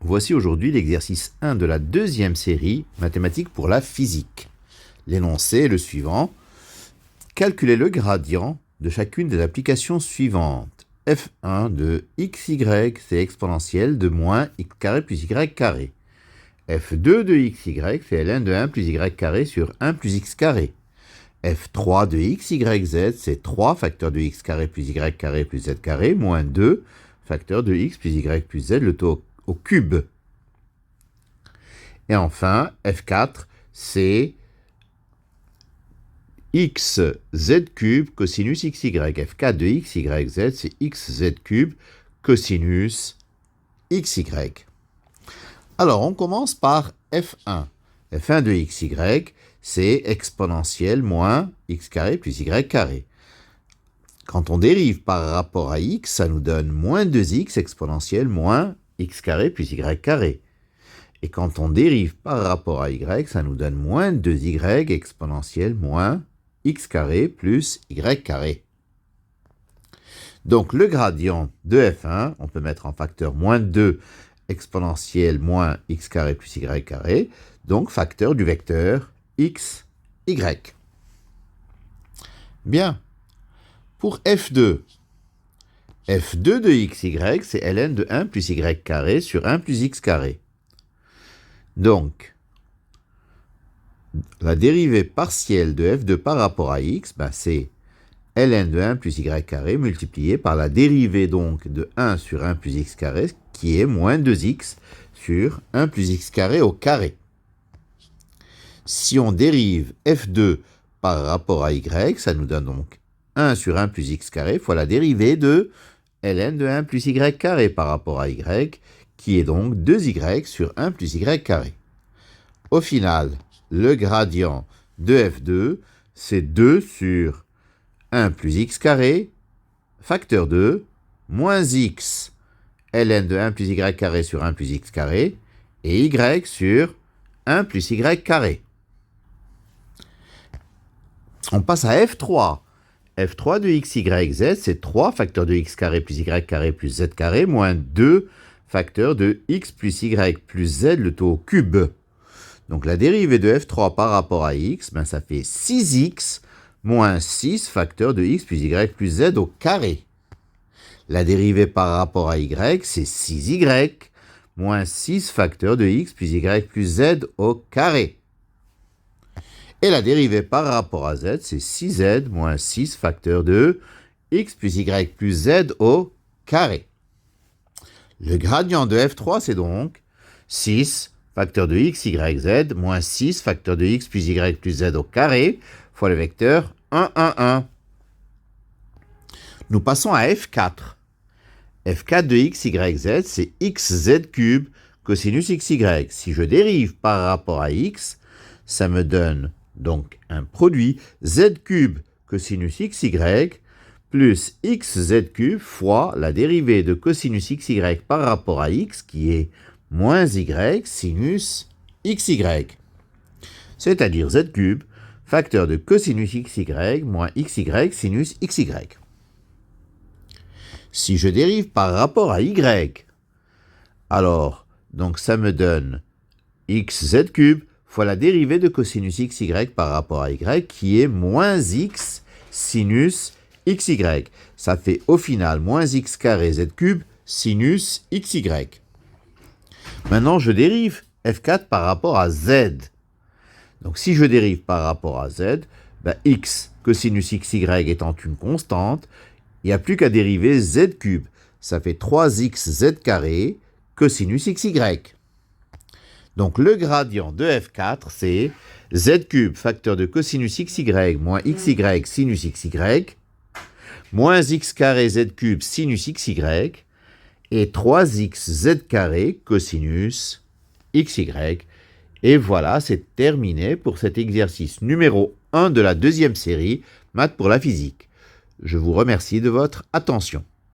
Voici aujourd'hui l'exercice 1 de la deuxième série Mathématiques pour la physique. L'énoncé est le suivant. Calculez le gradient de chacune des applications suivantes. f1 de xy, c'est exponentielle de moins x carré plus y carré. f2 de xy, c'est ln de 1 plus y carré sur 1 plus x carré. f3 de xyz, c'est 3 facteur de x carré plus y carré plus z carré, moins 2 facteur de x plus y plus z, le tout au cube. Et enfin, f4, c'est xz cube cosinus xy. f4 de xyz, c'est xz cube cosinus xy. Alors, on commence par f1. f1 de xy, c'est exponentielle moins x carré plus y carré. Quand on dérive par rapport à x, ça nous donne moins 2x exponentielle moins x carré plus y carré. Et quand on dérive par rapport à y, ça nous donne moins 2y exponentielle moins x carré plus y carré. Donc le gradient de f1, on peut mettre en facteur moins 2 exponentielle moins x carré plus y carré, donc facteur du vecteur x, y. Bien. Pour f2, f2 de xy, c'est ln de 1 plus y carré sur 1 plus x carré. Donc, la dérivée partielle de f2 par rapport à x, c'est ln de 1 plus y carré multiplié par la dérivée donc de 1 sur 1 plus x carré, qui est moins 2x sur 1 plus x carré au carré. Si on dérive f2 par rapport à y, ça nous donne donc 1 sur 1 plus x carré fois la dérivée de ln de 1 plus y carré par rapport à y, qui est donc 2y sur 1 plus y carré. Au final, le gradient de f2, c'est 2 sur 1 plus x carré, facteur 2, moins x, ln de 1 plus y carré sur 1 plus x carré, et y sur 1 plus y carré. On passe à f3. f3 de xyz, c'est 3 facteur de x carré plus y carré plus z carré, moins 2 facteur de x plus y plus z, le tout au cube. Donc la dérivée de f3 par rapport à x, ça fait 6x moins 6 facteur de x plus y plus z au carré. La dérivée par rapport à y, c'est 6y moins 6 facteur de x plus y plus z au carré. Et la dérivée par rapport à z, c'est 6z moins 6 facteur de x plus y plus z au carré. Le gradient de f3, c'est donc 6 facteur de x, y, z, moins 6 facteur de x plus y plus z au carré, fois le vecteur 1, 1, 1. Nous passons à f4. f4 de x, y, z, c'est xz cube cosinus xy. Si je dérive par rapport à x, ça me donne donc un produit z cube cosinus xy plus xz cube fois la dérivée de cosinus xy par rapport à x, qui est moins y sinus xy. C'est-à-dire z cube, facteur de cosinus xy moins xy sinus xy. Si je dérive par rapport à y, alors, donc ça me donne xz cube fois la dérivée de cosinus xy par rapport à y, qui est moins x sinus xy. Ça fait au final moins x carré z cube sinus xy. Maintenant, je dérive f4 par rapport à z. Donc si je dérive par rapport à z, x cosinus xy étant une constante, il n'y a plus qu'à dériver z cube. Ça fait 3xz carré cosinus xy. Donc le gradient de f4, c'est z cube facteur de cosinus xy moins xy sinus xy, moins x carré z cube sinus xy, et 3xz carré cosinus xy. Et voilà, c'est terminé pour cet exercice numéro 1 de la deuxième série, Maths pour la physique. Je vous remercie de votre attention.